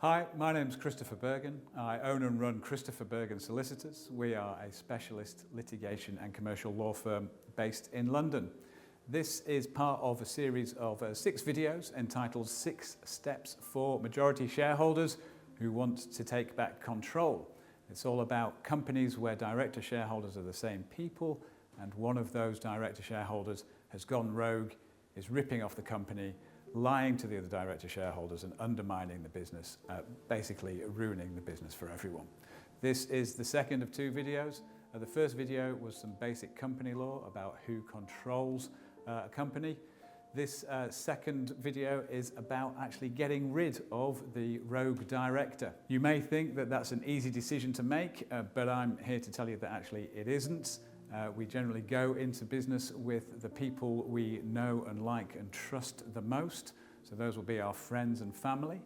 Hi, my name's Christopher Burgon. I own and run Christopher Burgon Solicitors. We are a specialist litigation and commercial law firm based in London. This is part of a series of 6 videos entitled 6 Steps for Majority Shareholders Who Want to Take Back Control. It's all about companies where director shareholders are the same people and one of those director shareholders has gone rogue, is ripping off the company, lying to the other director shareholders and undermining the business, basically ruining the business for everyone. This is the second of 2 videos. The first video was some basic company law about who controls a company. This second video is about actually getting rid of the rogue director. You may think that that's an easy decision to make, but I'm here to tell you that actually it isn't. We generally go into business with the people we know and like and trust the most. So those will be our friends and family.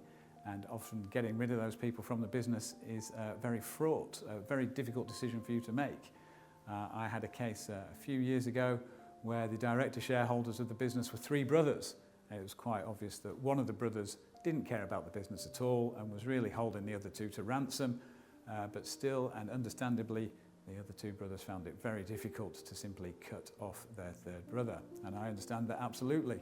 And often getting rid of those people from the business is very fraught, a very difficult decision for you to make. I had a case a few years ago where the director shareholders of the business were 3 brothers. It was quite obvious that one of the brothers didn't care about the business at all and was really holding the other 2 to ransom. But still and understandably, the other 2 brothers found it very difficult to simply cut off their 3rd brother. And I understand that absolutely.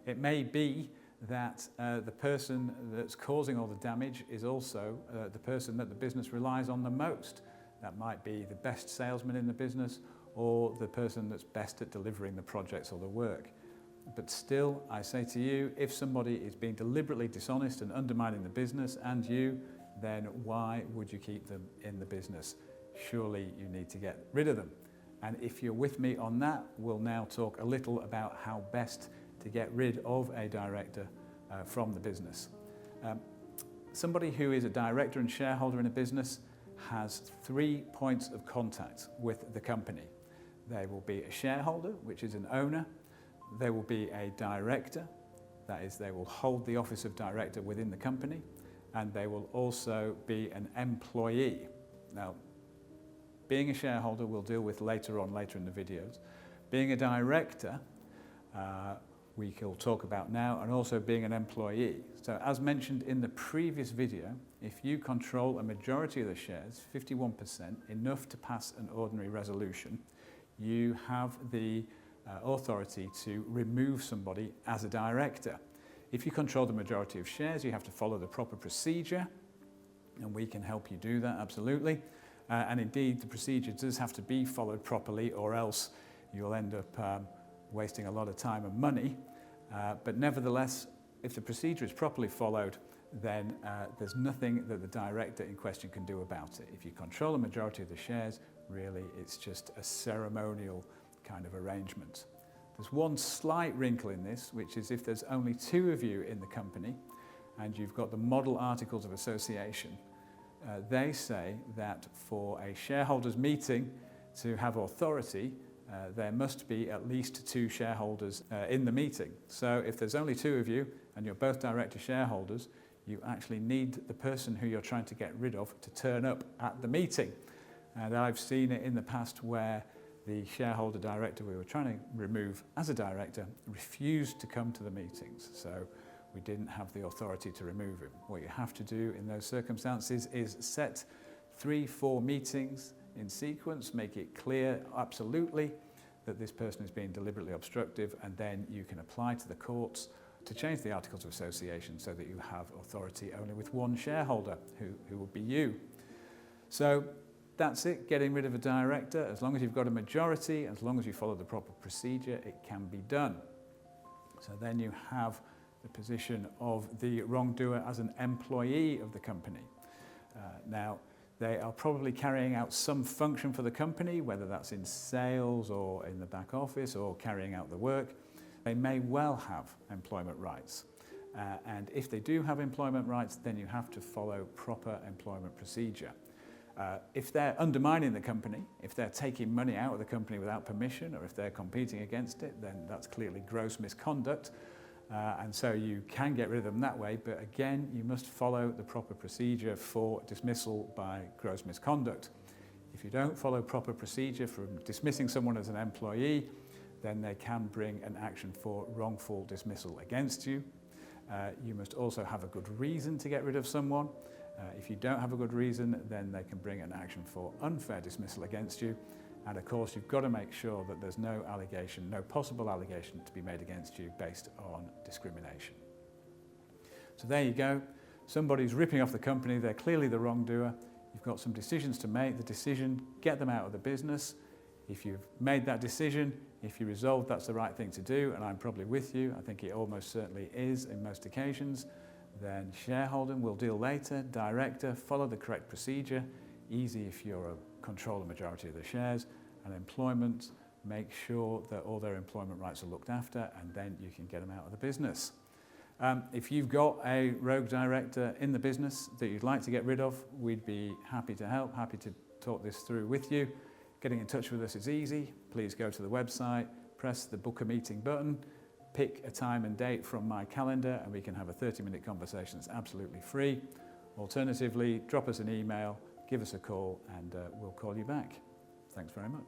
It may be that the person that's causing all the damage is also the person that the business relies on the most. That might be the best salesman in the business or the person that's best at delivering the projects or the work. But still, I say to you, if somebody is being deliberately dishonest and undermining the business and you, then why would you keep them in the business? Surely you need to get rid of them. And if you're with me on that, we'll now talk a little about how best to get rid of a director from the business. Somebody who is a director and shareholder in a business has 3 points of contact with the company. They will be a shareholder, which is an owner. They will be a director, that is, they will hold the office of director within the company, and they will also be an employee. Now, being a shareholder we'll deal with later in the videos. Being a director, we will talk about now, and also being an employee. So as mentioned in the previous video, if you control a majority of the shares, 51%, enough to pass an ordinary resolution, you have the authority to remove somebody as a director. If you control the majority of shares, you have to follow the proper procedure, and we can help you do that, absolutely. And indeed, the procedure does have to be followed properly, or else you'll end up wasting a lot of time and money. But nevertheless, if the procedure is properly followed, then there's nothing that the director in question can do about it. If you control a majority of the shares, really, it's just a ceremonial kind of arrangement. There's one slight wrinkle in this, which is if there's only 2 of you in the company and you've got the model articles of association, they say that for a shareholders meeting to have authority, there must be at least 2 shareholders in the meeting. So if there's only 2 of you and you're both director shareholders, you actually need the person who you're trying to get rid of to turn up at the meeting. And I've seen it in the past where the shareholder director we were trying to remove as a director refused to come to the meetings. So we didn't have the authority to remove him. What you have to do in those circumstances is set 3-4 meetings in sequence, make it clear absolutely that this person is being deliberately obstructive, and then you can apply to the courts to change the Articles of Association so that you have authority only with 1 shareholder, who would be you. So that's it, getting rid of a director. As long as you've got a majority, as long as you follow the proper procedure, it can be done. So then you have the position of the wrongdoer as an employee of the company. Now, they are probably carrying out some function for the company, whether that's in sales or in the back office or carrying out the work. They may well have employment rights. And if they do have employment rights, then you have to follow proper employment procedure. If they're undermining the company, if they're taking money out of the company without permission, or if they're competing against it, then that's clearly gross misconduct. And so you can get rid of them that way, but again, you must follow the proper procedure for dismissal by gross misconduct. If you don't follow proper procedure for dismissing someone as an employee, then they can bring an action for wrongful dismissal against you. You must also have a good reason to get rid of someone. If you don't have a good reason, then they can bring an action for unfair dismissal against you. And of course, you've got to make sure that there's no allegation, no possible allegation to be made against you based on discrimination. So there you go. Somebody's ripping off the company. They're clearly the wrongdoer. You've got some decisions to make. The decision, get them out of the business. If you've made that decision, if you resolve that's the right thing to do, and I'm probably with you, I think it almost certainly is in most occasions, then shareholder will deal later, director, follow the correct procedure, easy if you're control the majority of the shares, and employment, make sure that all their employment rights are looked after, and then you can get them out of the business. If you've got a rogue director in the business that you'd like to get rid of, we'd be happy to help, happy to talk this through with you. Getting in touch with us is easy. Please go to the website, press the book a meeting button, pick a time and date from my calendar, and we can have a 30-minute conversation that's absolutely free. Alternatively, drop us an email, give us a call, and we'll call you back. Thanks very much.